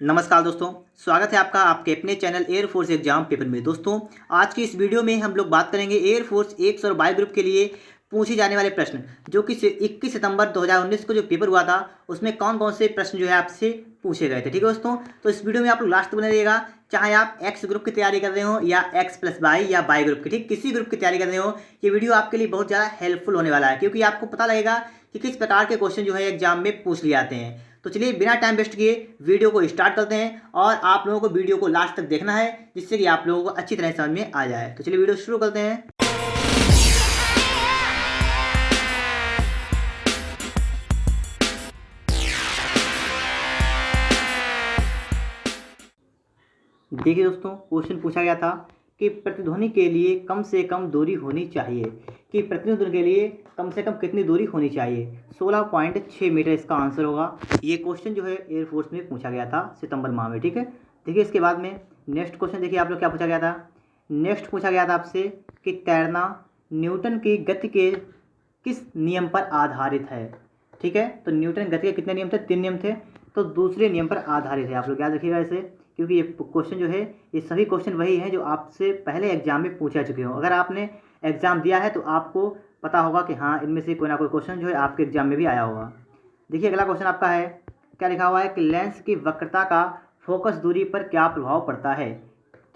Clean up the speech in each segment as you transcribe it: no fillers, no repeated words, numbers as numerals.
नमस्कार दोस्तों, स्वागत है आपका आपके अपने चैनल एयरफोर्स एग्जाम पेपर में। दोस्तों, आज की इस वीडियो में हम लोग बात करेंगे एयरफोर्स 100 और बाई ग्रुप के लिए पूछे जाने वाले प्रश्न, जो कि 21 सितंबर 2019 को जो पेपर हुआ था उसमें कौन कौन से प्रश्न जो है आपसे पूछे गए थे। ठीक है दोस्तों, तो इस वीडियो में आप लोग लास्ट तक बने रहिएगा। चाहे आप एक्स ग्रुप की तैयारी कर रहे हो या एक्स प्लस बाई या बाई ग्रुप की, ठीक किसी ग्रुप की तैयारी कर रहे हो, ये वीडियो आपके लिए बहुत ज़्यादा हेल्पफुल होने वाला है, क्योंकि आपको पता लगेगा कि किस प्रकार के क्वेश्चन जो है एग्जाम में पूछ लिए जाते हैं। तो चलिए बिना टाइम वेस्ट किए वीडियो को स्टार्ट करते हैं, और आप लोगों को वीडियो को लास्ट तक देखना है, जिससे कि आप लोगों को अच्छी तरह समझ में आ जाए। तो चलिए वीडियो शुरू करते हैं। देखिए दोस्तों, क्वेश्चन पूछा गया था कि प्रतिध्वनि के लिए कम से कम दूरी होनी चाहिए, कि प्रतिध्वनि के लिए कम से कम कितनी दूरी होनी चाहिए। 16.6 मीटर इसका आंसर होगा। ये क्वेश्चन जो है एयरफोर्स में पूछा गया था सितंबर माह में। ठीक है, देखिए इसके बाद में नेक्स्ट क्वेश्चन देखिए आप लोग क्या पूछा गया था। नेक्स्ट पूछा गया था आपसे कि तैरना न्यूटन की गति के किस नियम पर आधारित है। ठीक है, तो न्यूटन गति के कितने नियम थे? 3 नियम थे, तो दूसरे नियम पर आधारित है। आप लोग याद रखिएगा इसे, क्योंकि ये क्वेश्चन जो है, ये सभी क्वेश्चन वही हैं जो आपसे पहले एग्जाम में पूछा चुके हो। अगर आपने एग्जाम दिया है तो आपको पता होगा कि हाँ, इनमें से कोई ना कोई क्वेश्चन जो है आपके एग्जाम में भी आया होगा। देखिए अगला क्वेश्चन आपका है, क्या लिखा हुआ है कि लेंस की वक्रता का फोकस दूरी पर क्या प्रभाव पड़ता है।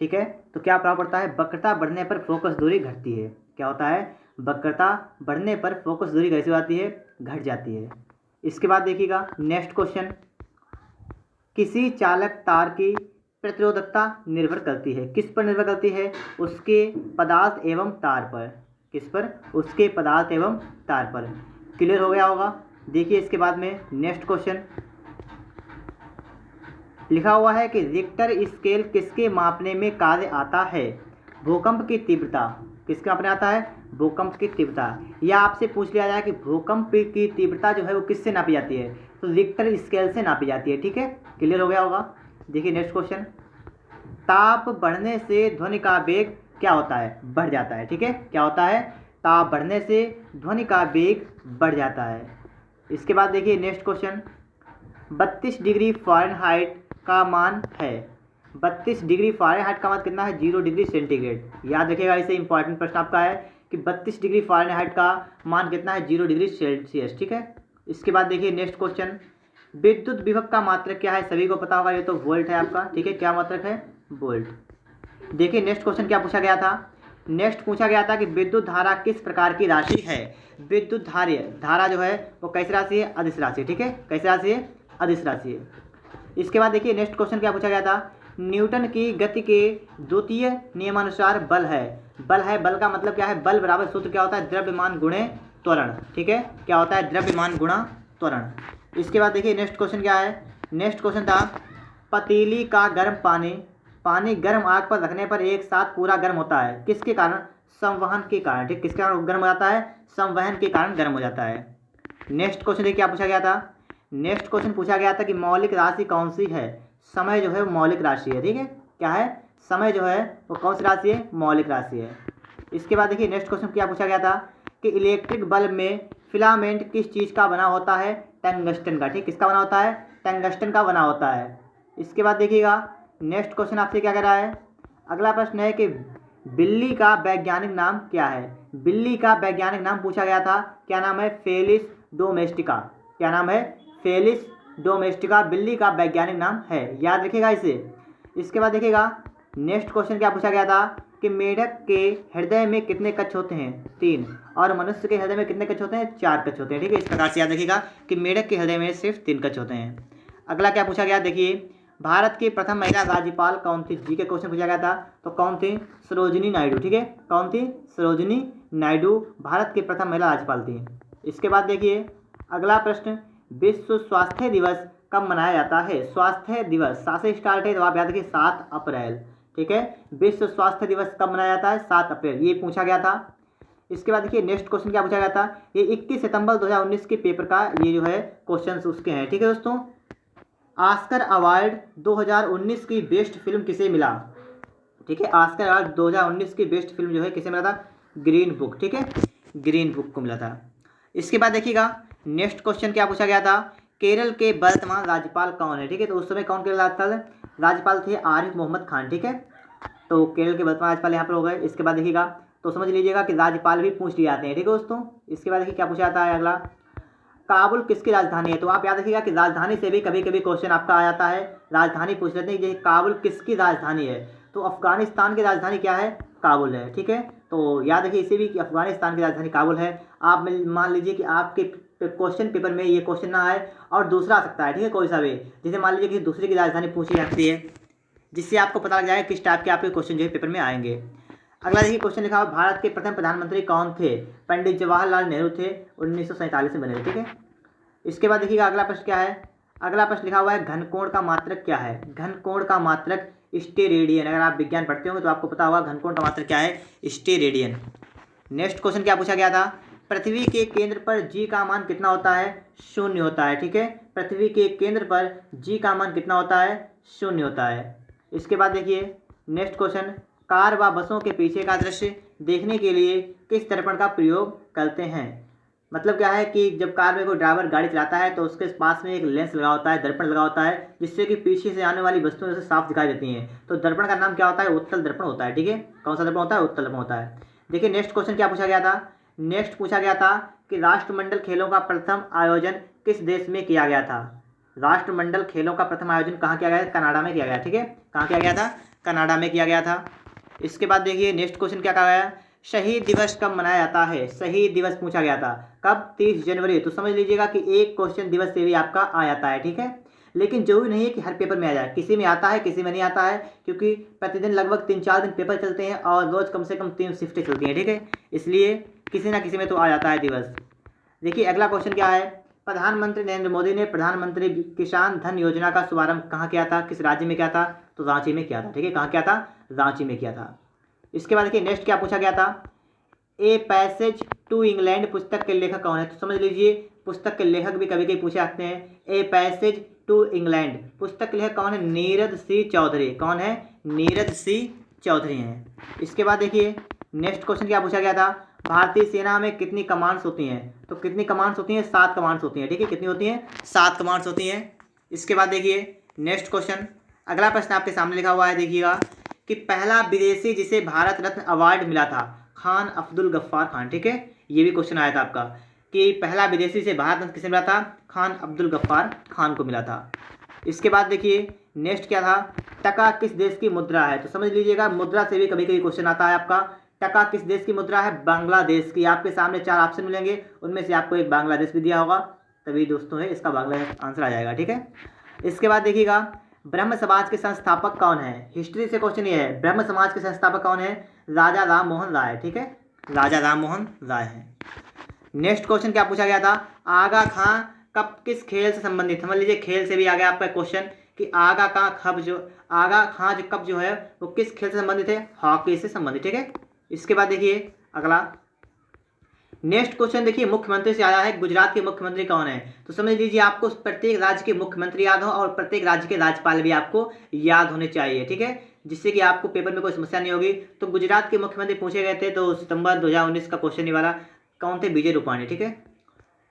ठीक है, तो क्या प्रभाव पड़ता है? वक्रता बढ़ने पर फोकस दूरी घटती है। क्या होता है? वक्रता बढ़ने पर फोकस दूरी कैसे आती है? घट जाती है। इसके बाद देखिएगा नेक्स्ट क्वेश्चन, किसी चालक तार की प्रतिरोधकता निर्भर करती है। किस पर निर्भर करती है? उसके पदार्थ एवं तार पर। किस पर? उसके पदार्थ एवं तार पर। क्लियर हो गया होगा। देखिए इसके बाद में नेक्स्ट क्वेश्चन लिखा हुआ है कि रिक्टर स्केल किसके मापने में कार्य आता है। भूकंप की तीव्रता किसके मापने आता है? भूकंप की तीव्रता। या आपसे पूछ लिया जाए कि भूकंप की तीव्रता जो है वो किससे नापी जाती है, तो रिक्टर स्केल से नापी जाती है। ठीक है, क्लियर हो गया होगा। देखिए नेक्स्ट क्वेश्चन, ताप बढ़ने से ध्वनि का वेग क्या होता है? बढ़ जाता है। ठीक है, क्या होता है? ताप बढ़ने से ध्वनि का वेग बढ़ जाता है। इसके बाद देखिए नेक्स्ट क्वेश्चन, 32 डिग्री फ़ारेनहाइट का मान है। 32 डिग्री फ़ारेनहाइट का मान कितना है? 0 डिग्री सेंटीग्रेड। याद रखिएगा, इसे इंपॉर्टेंट प्रश्न आपका है कि 32 डिग्री फ़ारेनहाइट का मान कितना है? 0 डिग्री सेल्सियस। ठीक है, इसके बाद देखिए नेक्स्ट क्वेश्चन, विद्युत विभव का मात्रक क्या है? सभी को पता होगा, ये तो वोल्ट है आपका। ठीक है, क्या मात्रक है? वोल्ट। देखिए नेक्स्ट क्वेश्चन क्या पूछा गया था। नेक्स्ट पूछा गया था कि विद्युत धारा किस प्रकार की राशि है। विद्युत धारा जो है वो कैसी राशि है? अदिश राशि। ठीक है, कैसी राशि है? अदिश राशि है। इसके बाद देखिए नेक्स्ट क्वेश्चन क्या पूछा गया था, न्यूटन की गति के द्वितीय नियमानुसार बल है। बल है, बल का मतलब क्या है? बल बराबर सूत्र क्या होता है? द्रव्यमान गुणे त्वरण। ठीक है, क्या होता है? द्रव्यमान गुणा त्वरण। इसके बाद देखिए नेक्स्ट क्वेश्चन क्या है। नेक्स्ट क्वेश्चन था, पतीली का गर्म पानी गर्म आग पर रखने पर एक साथ पूरा गर्म होता है, किसके कारण? संवहन के कारण। ठीक, किसके कारण गर्म हो जाता है? संवहन के कारण गर्म हो जाता है। नेक्स्ट क्वेश्चन देखिए क्या पूछा गया था। नेक्स्ट क्वेश्चन पूछा गया था कि मौलिक राशि कौन सी है। समय जो है वो मौलिक राशि है। ठीक है, क्या है? समय जो है वो कौन सी राशि है? मौलिक राशि है। इसके बाद देखिए नेक्स्ट क्वेश्चन क्या पूछा गया था कि इलेक्ट्रिक बल्ब में फिलामेंट किस चीज़ का बना होता है? टंगस्टन का। ठीक, किसका बना होता है? टंगस्टन का बना होता है। इसके बाद देखिएगा नेक्स्ट क्वेश्चन आपसे क्या कह रहा है। अगला प्रश्न है कि बिल्ली का वैज्ञानिक नाम क्या है। बिल्ली का वैज्ञानिक नाम पूछा गया था, क्या नाम है? Felis domestica. क्या नाम है? फेलिस डोमेस्टिका बिल्ली का वैज्ञानिक नाम है। याद रखिएगा इसे। इसके बाद देखिएगा नेक्स्ट क्वेश्चन क्या पूछा गया था कि मेढक के हृदय में कितने कक्ष होते हैं? 3। और मनुष्य के हृदय में कितने कक्ष होते हैं? 4 कक्ष होते हैं। ठीक है, इस प्रकार से याद रखिएगा कि मेढक के हृदय में सिर्फ 3 कक्ष होते हैं। अगला क्या पूछा गया, देखिए भारत की प्रथम महिला राज्यपाल कौन थी? जी के क्वेश्चन पूछा गया था, तो कौन थी? सरोजिनी नायडू। ठीक है, कौन थी? सरोजिनी नायडू भारत की प्रथम महिला राज्यपाल थी। इसके बाद देखिए अगला प्रश्न, विश्व स्वास्थ्य दिवस कब मनाया जाता है? स्वास्थ्य दिवस 7 से स्टार्ट है, तो आप याद रखिए 7 अप्रैल। ठीक है, विश्व स्वास्थ्य दिवस कब मनाया जाता है? 7 अप्रैल, ये पूछा गया था। इसके बाद देखिए नेक्स्ट क्वेश्चन क्या पूछा गया था, ये 21 सितंबर 2019 के पेपर का ये जो है क्वेश्चन उसके हैं। ठीक है दोस्तों, ऑस्कर अवार्ड 2019 की बेस्ट फिल्म किसे मिला? ठीक है, ऑस्कर अवार्ड 2019 की बेस्ट फिल्म जो है किसे मिला था? Green book. ठीक है, ग्रीन बुक को मिला था। इसके बाद देखिएगा नेक्स्ट क्वेश्चन क्या पूछा गया था केरल के वर्तमान राज्यपाल कौन है? ठीक है, तो उस समय कौन केरल राज्यपाल थे? आरिफ मोहम्मद खान। ठीक है, तो केरल के वर्तमान राज्यपाल यहाँ पर हो गए। इसके बाद देखिएगा, तो समझ लीजिएगा कि राज्यपाल भी पूछ लिए जाते हैं। ठीक है दोस्तों, इसके बाद देखिए क्या पूछा जाता है अगला, काबुल किसकी राजधानी है? तो आप याद रखिएगा कि राजधानी से भी कभी कभी क्वेश्चन आपका आ जाता है, राजधानी पूछ लेते हैं। जैसे काबुल किसकी राजधानी है? तो अफगानिस्तान की राजधानी क्या है? काबुल है। ठीक है, तो याद रखिए इसे भी कि अफगानिस्तान की राजधानी काबुल है। आप मान लीजिए कि आपके क्वेश्चन पेपर में ये क्वेश्चन ना आए और दूसरा आ सकता है। ठीक है, कोई सा भी, जैसे मान लीजिए कि दूसरे की राजधानी पूछी जाती है, जिससे आपको पता लग जाएगा किस टाइप के आपके क्वेश्चन जो है पेपर में आएंगे। अगला देखिए क्वेश्चन लिखा हुआ, भारत के प्रथम प्रधानमंत्री कौन थे? पंडित जवाहरलाल नेहरू थे, 1947 में बने थे। ठीक है, इसके बाद देखिएगा अगला प्रश्न क्या है। अगला प्रश्न लिखा हुआ है, घनकोण का मात्रक क्या है? घनकोण का मात्रक स्टेरेडियन। अगर आप विज्ञान पढ़ते होंगे तो आपको पता होगा घनकोण का मात्रक क्या है? स्टेरेडियन। नेक्स्ट क्वेश्चन क्या पूछा गया था, पृथ्वी के केंद्र पर जी का मान कितना होता है? 0 होता है। ठीक है, पृथ्वी के केंद्र पर जी का मान कितना होता है? 0 होता है। इसके बाद देखिए नेक्स्ट क्वेश्चन, कार व बसों के पीछे का दृश्य देखने के लिए किस दर्पण का प्रयोग करते हैं? मतलब क्या है कि जब कार में कोई ड्राइवर गाड़ी चलाता है तो उसके पास में एक लेंस लगा होता है, दर्पण लगा होता है, जिससे कि पीछे से आने वाली वस्तुएं उसे साफ दिखाई देती हैं। तो दर्पण का नाम क्या होता है? उत्तल दर्पण होता है। ठीक है, कौन सा दर्पण होता है? उत्तल दर्पण होता है। देखिए नेक्स्ट क्वेश्चन क्या पूछा गया था। नेक्स्ट पूछा गया था कि राष्ट्रमंडल खेलों का प्रथम आयोजन किस देश में किया गया था? राष्ट्रमंडल खेलों का प्रथम आयोजन कहाँ किया गया? कनाडा में किया गया। ठीक है, कहाँ किया गया था? कनाडा में किया गया था। इसके बाद देखिए नेक्स्ट क्वेश्चन क्या कहा गया, शहीद दिवस कब मनाया जाता है? शहीद दिवस पूछा गया था कब? 30 जनवरी। तो समझ लीजिएगा कि एक क्वेश्चन दिवस से भी आपका आ जाता है। ठीक है, लेकिन जरूरी नहीं है कि हर पेपर में आ जाए, किसी में आता है किसी में नहीं आता है, क्योंकि प्रतिदिन लगभग 3-4 दिन पेपर चलते हैं और रोज कम से कम 3 शिफ्टें चलती हैं। ठीक है, इसलिए किसी ना किसी में तो आ जाता है दिवस। देखिए अगला क्वेश्चन क्या है, प्रधानमंत्री नरेंद्र मोदी ने प्रधानमंत्री किसान धन योजना का शुभारंभ कहाँ किया था? किस राज्य में किया था? तो रांची में किया था। ठीक है, कहाँ किया था? रांची में किया था। इसके बाद देखिए नेक्स्ट क्या पूछा गया था, ए पैसेज टू इंग्लैंड पुस्तक के लेखक कौन है? तो समझ लीजिए पुस्तक के लेखक भी कभी कभी पूछे जाते हैं। ए पैसेज टू इंग्लैंड पुस्तक के लेखक कौन है? नीरज सी चौधरी। कौन है? नीरज सी चौधरी हैं। इसके बाद देखिए नेक्स्ट क्वेश्चन क्या पूछा गया था, भारतीय सेना में कितनी कमांड्स होती हैं? तो कितनी कमांड्स होती हैं? 7 कमांड्स होती हैं। ठीक है, कितनी होती हैं? 7 कमांड्स होती हैं। इसके बाद देखिए नेक्स्ट क्वेश्चन, अगला प्रश्न आपके सामने लिखा हुआ है, देखिएगा कि पहला विदेशी जिसे भारत रत्न अवार्ड मिला था, खान अब्दुल गफ्फार खान। ठीक है, ये भी क्वेश्चन आया था आपका कि पहला विदेशी से भारत रत्न किसे मिला था? खान अब्दुल गफ्फार खान को मिला था। इसके बाद देखिए नेक्स्ट क्या था, टका किस देश की मुद्रा है? तो समझ लीजिएगा मुद्रा से भी कभी कभी क्वेश्चन आता है आपका। टका किस देश की मुद्रा है? बांग्लादेश की। आपके सामने 4 ऑप्शन मिलेंगे, उनमें से आपको एक बांग्लादेश भी दिया होगा, तभी दोस्तों है इसका बांग्लादेश आंसर आ जाएगा। ठीक है, इसके बाद देखिएगा ब्रह्म समाज के संस्थापक कौन है? हिस्ट्री से क्वेश्चन ये है, ब्रह्म समाज के संस्थापक कौन है? राजा राम मोहन राय। ठीक है, राजा राम मोहन राय है। नेक्स्ट क्वेश्चन क्या पूछा गया था, आगा खां कब किस खेल से संबंधित? समझ लीजिए खेल से भी आ गया आपका क्वेश्चन कि आगा खां जो कब जो है वो किस खेल से संबंधित है? हॉकी से संबंधित। ठीक है, इसके बाद देखिए अगला नेक्स्ट क्वेश्चन, देखिए मुख्यमंत्री से आया है, गुजरात के मुख्यमंत्री कौन है? तो समझ लीजिए आपको प्रत्येक राज्य के मुख्यमंत्री याद हो और प्रत्येक राज्य के राज्यपाल भी आपको याद होने चाहिए। ठीक है, जिससे कि आपको पेपर में कोई समस्या नहीं होगी। तो गुजरात के मुख्यमंत्री पूछे गए थे, तो सितंबर 2019 का क्वेश्चन ही वाला कौन थे? विजय रूपाणी। ठीक है,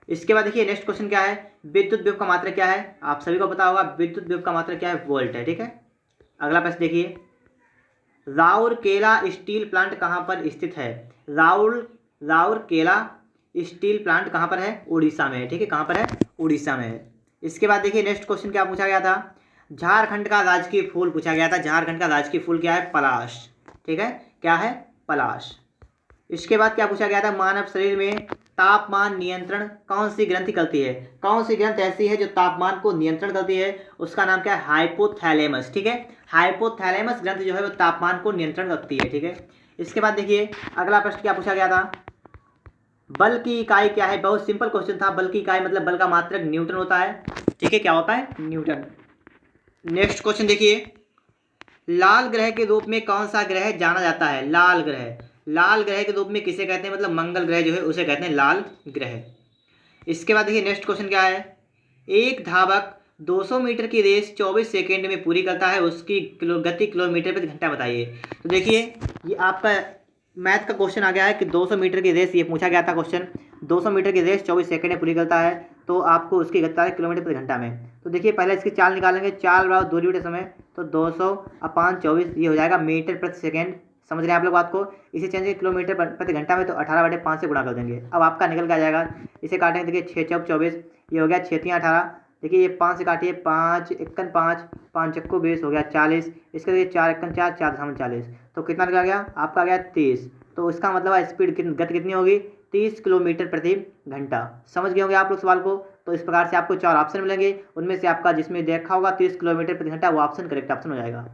इसके बाद देखिए नेक्स्ट क्वेश्चन क्या है, विद्युत विभव का मात्रक क्या है? आप सभी को पता होगा विद्युत विभव का मात्रक क्या है? वोल्ट है। ठीक है, अगला प्रश्न देखिए, राउरकेला स्टील प्लांट कहाँ पर स्थित है? राउरकेला स्टील प्लांट कहाँ पर है? उड़ीसा में है। ठीक है, कहाँ पर है? उड़ीसा में है। इसके बाद देखिए नेक्स्ट क्वेश्चन क्या पूछा गया था, झारखंड का राजकीय फूल पूछा गया था। झारखंड का राजकीय फूल क्या है? पलाश। ठीक है, क्या है? पलाश। इसके बाद क्या पूछा गया था, मानव शरीर में तापमान नियंत्रण कौन सी ग्रंथि करती है? कौन सी ग्रंथि ऐसी है जो तापमान को नियंत्रण करती है? उसका नाम क्या है? हाइपोथैलेमस। ठीक है, हाइपोथैलेमस ग्रंथि जो है वो तापमान को नियंत्रण करती है। ठीक है, इसके बाद देखिए अगला प्रश्न क्या पूछा गया था, बल की इकाई क्या है? बहुत सिंपल क्वेश्चन था, बल की इकाई मतलब बल का मात्रक न्यूटन होता है। ठीक है, क्या होता है? न्यूटन। नेक्स्ट क्वेश्चन देखिए, लाल ग्रह के रूप में कौन सा ग्रह जाना जाता है? लाल ग्रह, लाल ग्रह के रूप में किसे कहते हैं? मतलब मंगल ग्रह जो है उसे कहते हैं लाल ग्रह। इसके बाद देखिए नेक्स्ट क्वेश्चन क्या है, एक धावक 200 मीटर की रेस 24 सेकेंड में पूरी करता है, उसकी गति किलोमीटर प्रति घंटा बताइए। तो देखिए ये आपका मैथ का क्वेश्चन आ गया है कि 200 मीटर की रेस, ये पूछा गया था क्वेश्चन, 200 मीटर की रेस 24 सेकंड में पूरी करता है। तो आपको उसकी गति किलोमीटर प्रति घंटा में। तो देखिए पहले इसकी चाल निकालेंगे, चाल बराबर 2 लीटर समय, तो 200/24 ये हो जाएगा मीटर प्रति सेकेंड। समझ रहे हैं आप लोग बात को। इसे चेंज किलोमीटर प्रति घंटा में, तो 18/5 से गुणा कर देंगे। अब आपका निकल के आ जाएगा। इसे काटेंगे, देखिए 6 चौक 24, ये हो गया 6 3 18। देखिए ये 5 से काटिए, 5 1 5, 5 चक्को 20 हो गया 40। इसके देखिए 4 1 4, 4/40, तो कितना निकल गया आपका, आ गया 30। तो इसका मतलब स्पीड गति कितनी होगी, 30 किलोमीटर प्रति घंटा। समझ गए होंगे आप लोग सवाल को। तो इस प्रकार से आपको 4 ऑप्शन मिलेंगे, उनमें से आपका जिसमें देखा होगा 30 किलोमीटर प्रति घंटा वो ऑप्शन करेक्ट ऑप्शन हो जाएगा।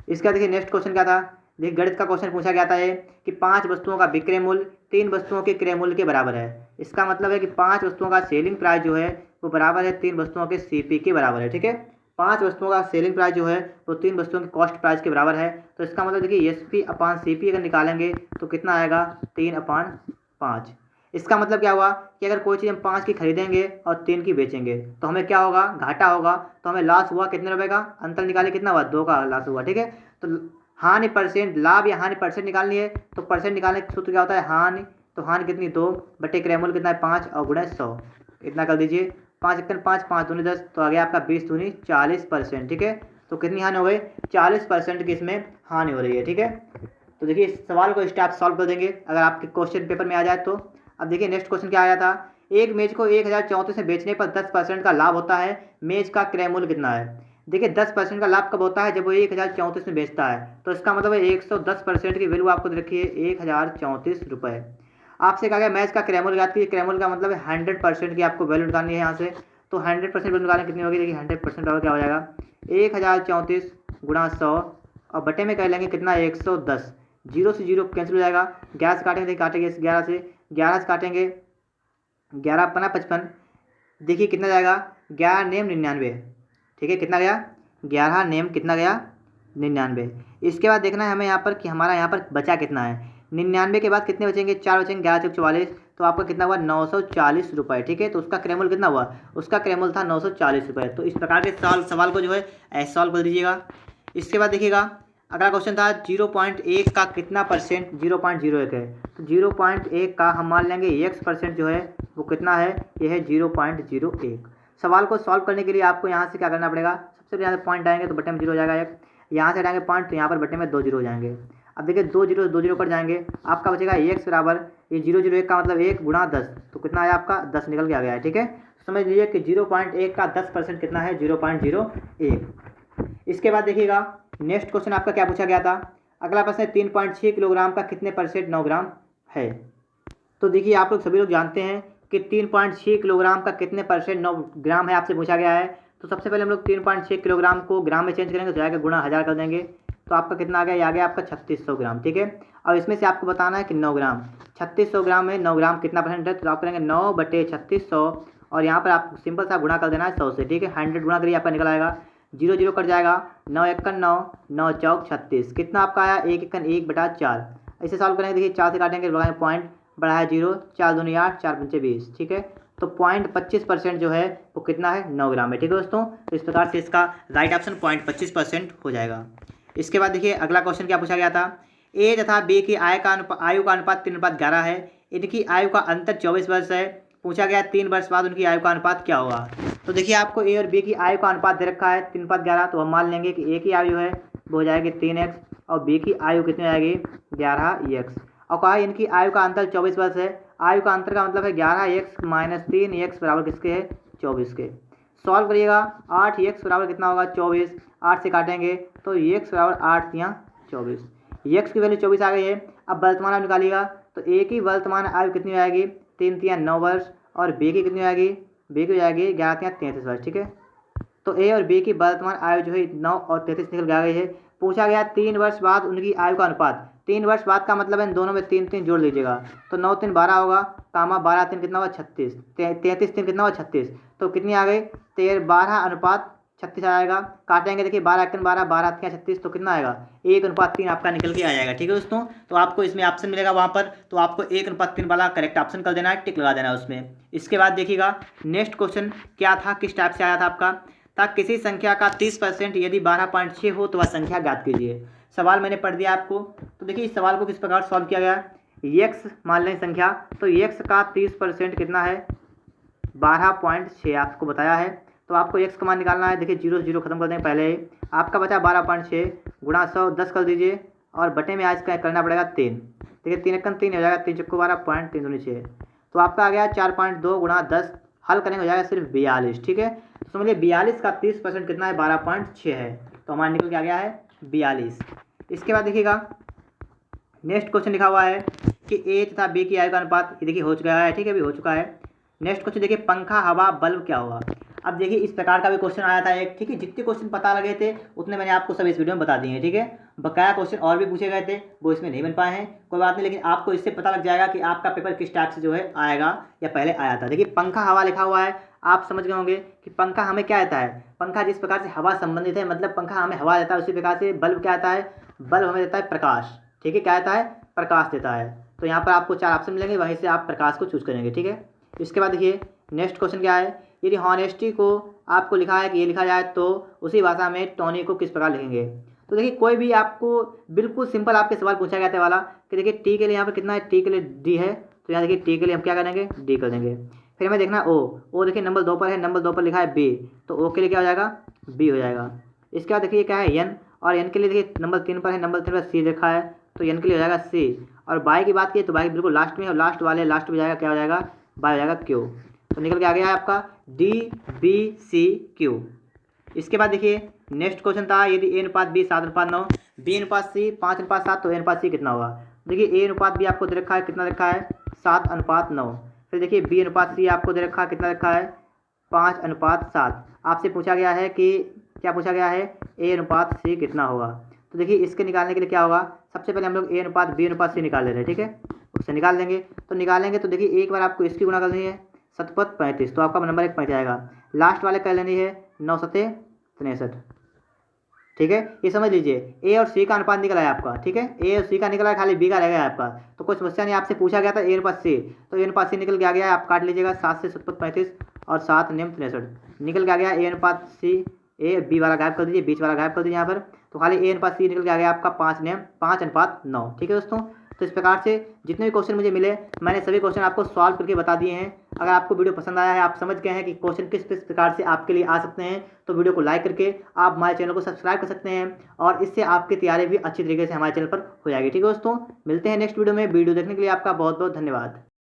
इसका देखिए नेक्स्ट क्वेश्चन क्या था। देखिए गणित का क्वेश्चन पूछा गया था ये कि 5 वस्तुओं का विक्रय मूल्य 3 वस्तुओं के क्रय मूल्य के बराबर है। इसका मतलब है कि 5 वस्तुओं का सेलिंग प्राइस जो है वो बराबर है 3 वस्तुओं के सीपी के बराबर है। ठीक है, 5 वस्तुओं का सेलिंग प्राइस जो है वो 3 वस्तुओं की कॉस्ट प्राइस के बराबर है। तो इसका मतलब देखिए SP/CP अगर निकालेंगे तो कितना आएगा, 3/5। इसका मतलब क्या हुआ कि अगर कोई चीज़ हम 5 की खरीदेंगे और 3 की बेचेंगे तो हमें क्या होगा, घाटा होगा। तो हमें लॉस हुआ कितने रुपए का, अंतर निकाले कितना हुआ, 2 का लॉस हुआ। ठीक है, तो हानि परसेंट, लाभ या हानि परसेंट निकालनी है तो परसेंट निकालने का सूत्र क्या होता है, हानि। तो हानि कितनी, 2 बटे क्रय मूल्य कितना है 5 और गुणा 100, इतना कर दीजिए। 5 1 5, 5 दूनी 10, तो आ गया आपका 20 दूनी 40%। ठीक है, तो कितनी हानि हो गई, 40% की इसमें हानि हो रही है। ठीक है, तो देखिए इस सवाल को स्टेप सॉल्व कर देंगे अगर आपके क्वेश्चन पेपर में आ जाए तो। अब देखिए नेक्स्ट क्वेश्चन क्या आया था, एक मेज को 1034 में बेचने पर 10% का लाभ होता है, मेज का क्रय मूल्य कितना है। देखिए 10% का लाभ कब होता है, जब वो 1034 में बेचता है। तो इसका मतलब है 110% की वैल्यू आपको रखी है 1034 रुपये। आपसे कहा गया मैच का क्रय मूल्य ज्ञात कीजिए। क्रय मूल्य का मतलब है 100% की आपको वैल्यू निकालनी है यहाँ से। तो 100% वैल्यू निकालने कितनी होगी, देखिए 100% बराबर क्या हो जाएगा, 1034 गुणा 100 और बटे में कर लेंगे कितना, 110। 0 से 0 कैंसिल हो जाएगा, 11 से काटेंगे, देखिए काटेंगे 11 से काटेंगे, 11 पना 55, देखिए कितना जाएगा, 11 नेम 99। ठीक है, कितना गया, 11 नेम कितना गया, 99। इसके बाद देखना है हमें यहाँ पर कि हमारा यहाँ पर बचा कितना है। 99 के बाद कितने बचेंगे, 4 बचेंगे, 11 चौक 44, तो आपका कितना हुआ, 940 रुपये। ठीक है, तो उसका क्रय मूल्य कितना हुआ, उसका क्रय मूल्य था 940 रुपये। तो इस प्रकार के सवाल को जो है ऐसे सॉल्व कर दीजिएगा। इसके बाद देखिएगा अगला क्वेश्चन था 0.1 का कितना परसेंट 0.01 है। तो 0.1 का हम मान लेंगे x% जो है वो कितना है, ये है 0.01। सवाल को सॉल्व करने के लिए आपको यहाँ से क्या करना पड़ेगा, सबसे पहले यहाँ से पॉइंट आएंगे तो बटे में 0 हो जाएगा एक, यहाँ से हटाएंगे पॉइंट तो यहाँ पर बटे में 2 0 हो जाएंगे। अब देखिए 2 0 कट जाएंगे, आपका बचेगा x बराबर, ये 0.01 का मतलब 1 गुणा 10, तो कितना आया आपका 10 निकल के आ गया है। ठीक है, समझ लीजिए कि 0.1 का 10% कितना है, 0.01। इसके बाद देखिएगा नेक्स्ट क्वेश्चन आपका क्या पूछा गया था। अगला प्रश्न है 3.6 किलोग्राम का कितने परसेंट 9 ग्राम है। तो देखिए आप लोग सभी लोग जानते हैं कि 3.6 किलोग्राम का कितने परसेंट 9 ग्राम है, आपसे पूछा गया है। तो सबसे पहले हम लोग 3.6 किलोग्राम को ग्राम में चेंज करेंगे तो जाएगा गुणा 1000 कर देंगे, तो आपका कितना आ गया, ये आ गया आपका 3600 ग्राम। ठीक है, और इसमें से आपको बताना है कि 9 ग्राम, 3600 ग्राम में 9 ग्राम कितना परसेंट है। तो आप करेंगे 9 बटे 3600 और यहाँ पर आप सिंपल सा गुणा कर देना है 100 से। ठीक है, 100 गुणा करिए, आपका निकल आएगा, 0 0 कट जाएगा, 9 1 9, 9 चौक 36, कितना आपका आया 1 1 1/4। इसे सॉल्व करेंगे, देखिए 4 से काटेंगे, लगाएंगे पॉइंट, बढ़ाया 0, 4 दूनी 8, 4 पंचे 20। ठीक है, तो 0.25% जो है वो कितना है, 9 ग्राम है। ठीक है दोस्तों, तो इस प्रकार से इसका राइट ऑप्शन 0.25% हो जाएगा। इसके बाद देखिए अगला क्वेश्चन क्या पूछा गया था, ए तथा बी की आयु का अनुपात 3:11 है, इनकी आयु का अंतर 24 वर्ष है। पूछा गया 3 वर्ष बाद उनकी आयु का अनुपात क्या होगा। तो देखिए आपको ए और बी की आयु का अनुपात दे रखा है 3:11, तो हम मान लेंगे कि ए की आयु है वो हो जाएगी 3x और बी की आयु कितनी हो जाएगी 11x, और कहा इनकी आयु का अंतर 24 वर्ष है। आयु का अंतर का मतलब है 11x माइनस 3x बराबर किसके है, 24 के। सॉल्व करिएगा, 8x बराबर कितना होगा 24, 8 से काटेंगे तो x बराबर 8 या 24, x की वैल्यू 24 आ गई है। अब वर्तमान आयु निकालिएगा, तो ए की वर्तमान आयु कितनी हो जाएगी 3 3 9 वर्ष और बी की कितनी हो जाएगी, बी की हो जाएगी 11 3 33 वर्ष। ठीक है, तो ए और बी की वर्तमान आयु जो है 9 और 33 निकल के आ गई है। पूछा गया 3 वर्ष बाद उनकी आयु का अनुपात, 3 वर्ष बाद का मतलब है इन दोनों में 3 3 जोड़ लीजिएगा, तो 9 3 12 होगा, कामा 12 3 कितना हुआ 36, 33 3 कितना हुआ 36, तो कितनी आ गई 12:36 आएगा। काटेंगे, देखिए 12 1 12, 12 3 36, तो कितना आएगा 1:3 आपका निकल के आ जाएगा। ठीक है दोस्तों, तो आपको इसमें ऑप्शन मिलेगा वहाँ पर, तो आपको 1:3 वाला करेक्ट ऑप्शन कर देना है, टिक लगा देना है उसमें। इसके बाद देखिएगा नेक्स्ट क्वेश्चन क्या था, किस टाइप से आया था आपका, था किसी संख्या का 30% यदि 12.6 हो तो वह संख्या ज्ञात कीजिए। सवाल मैंने पढ़ दिया आपको, तो देखिए इस सवाल को किस प्रकार सॉल्व किया गया। x मान लें संख्या, तो x का 30% कितना है 12.6 आपको बताया है। तो आपको x का मान निकालना है। देखिए 0 से 0 खत्म कर देंगे पहले ही। आपका बचा 12.6 गुणा 100 10 कर दीजिए और बटे में आज क्या करना पड़ेगा 3। देखिए 3 एकम 3 हो जाएगा, 3 चक्को 12 पॉइंट 3 दूनी 6। तो आपका आ गया 4.2 गुणा 10, हल करेंगे हो जाएगा सिर्फ 42। ठीक है, तो समझिए 42 का 30% कितना है, 12.6 है। तो हमारा निकल के आ गया है 42। इसके बाद देखिएगा नेक्स्ट क्वेश्चन लिखा हुआ है कि ए तथा बी की आयु का अनुपात, ये देखिए हो चुका है। ठीक है, अभी हो चुका है। नेक्स्ट क्वेश्चन देखिए पंखा, हवा, बल्ब क्या होगा। अब देखिए इस प्रकार का भी क्वेश्चन आया था एक। ठीक है, जितने क्वेश्चन पता लगे थे उतने मैंने आपको सब इस वीडियो में बता दिए हैं। ठीक है, बकाया क्वेश्चन और भी पूछे गए थे, वो इसमें नहीं बन पाए हैं, कोई बात नहीं, लेकिन आपको इससे पता लग जाएगा कि आपका पेपर किस टाइप से जो है आएगा या पहले आया था। देखिए पंखा हवा लिखा हुआ है, आप समझ गए होंगे कि पंखा हमें क्या आता है। पंखा जिस प्रकार से हवा संबंधित है, मतलब पंखा हमें हवा देता है, उसी प्रकार से बल्ब क्या आता है, बल्ब हमें देता है प्रकाश। ठीक है, क्या आता है, प्रकाश देता है। तो यहाँ पर आपको 4 ऑप्शन मिलेंगे, वहीं से आप प्रकाश को चूज करेंगे। ठीक है, इसके बाद देखिए नेक्स्ट क्वेश्चन क्या है, यदि हॉनेस्टी को आपको लिखा है कि ये लिखा जाए तो उसी भाषा में टोनी को किस प्रकार लिखेंगे। तो देखिए कोई भी आपको बिल्कुल सिंपल आपके सवाल पूछा गया था वाला कि देखिए टी के लिए यहाँ पर कितना है, टी के लिए डी है, तो यहाँ देखिए टी के लिए हम क्या करेंगे, डी कर देंगे। फिर हमें देखना ओ देखिए नंबर 2 पर है, नंबर 2 पर लिखा है बी, तो ओ के लिए क्या हो जाएगा, बी हो जाएगा। इसके बाद देखिए क्या है एन, और एन के लिए देखिए नंबर 3 पर है, नंबर 3 पर सी लिखा है, तो एन के लिए हो जाएगा सी। और बाई की बात की तो बाई बिल्कुल लास्ट में है, और लास्ट वाले लास्ट में जाएगा क्या हो जाएगा, बाई हो जाएगा क्यू। तो निकल के आ गया है आपका डी बी सी क्यू। इसके बाद देखिए नेक्स्ट क्वेश्चन था, यदि ए अनुपात बी 7:9, बी अनुपात सी 5:7, तो ए अनुपात सी कितना होगा। देखिए ए अनुपात बी आपको दे रखा है, कितना रखा है, 7:9। फिर देखिए बी अनुपात सी आपको दे रखा है, कितना रखा है, 5:7। आपसे पूछा गया है कि क्या पूछा गया है, ए अनुपात सी कितना होगा। तो देखिए इसके निकालने के लिए क्या होगा, सबसे पहले हम लोग ए अनुपात बी अनुपात सी निकाल ले रहे हैं। ठीक है, उससे निकाल देंगे। तो निकालेंगे तो देखिए एक बार आपको इसकी गुणा करनी है, 7×35, तो आपका नंबर 1 पैंतीस आएगा। लास्ट वाले कर लेनी है 9×7 = 63। ठीक है, ये समझ लीजिए ए और सी का अनुपात निकला है आपका। ठीक है, ए और सी का निकला है, खाली बी का रह गया है आपका। तो कोई समस्या नहीं, आपसे पूछा गया था ए अनुपात सी, तो ए अनुपात सी निकल के आ गया है। आप काट लीजिएगा, 7 से 7×35 और 7 नियम 63 निकल के आ गया। ए अनुपात सी, ए बी वाला गायब कर दीजिए, बीच वाला गायब कर दीजिए यहाँ पर, तो खाली ए अनुपात सी निकल के आ गया आपका 5:9। ठीक है दोस्तों, तो इस प्रकार से जितने भी क्वेश्चन मुझे मिले मैंने सभी क्वेश्चन आपको सॉल्व करके बता दिए हैं। अगर आपको वीडियो पसंद आया है, आप समझ गए हैं कि क्वेश्चन किस किस प्रकार से आपके लिए आ सकते हैं, तो वीडियो को लाइक करके आप हमारे चैनल को सब्सक्राइब कर सकते हैं, और इससे आपकी तैयारी भी अच्छी तरीके से हमारे चैनल पर हो जाएगी। ठीक है दोस्तों, मिलते हैं नेक्स्ट वीडियो में। वीडियो देखने के लिए आपका बहुत बहुत धन्यवाद।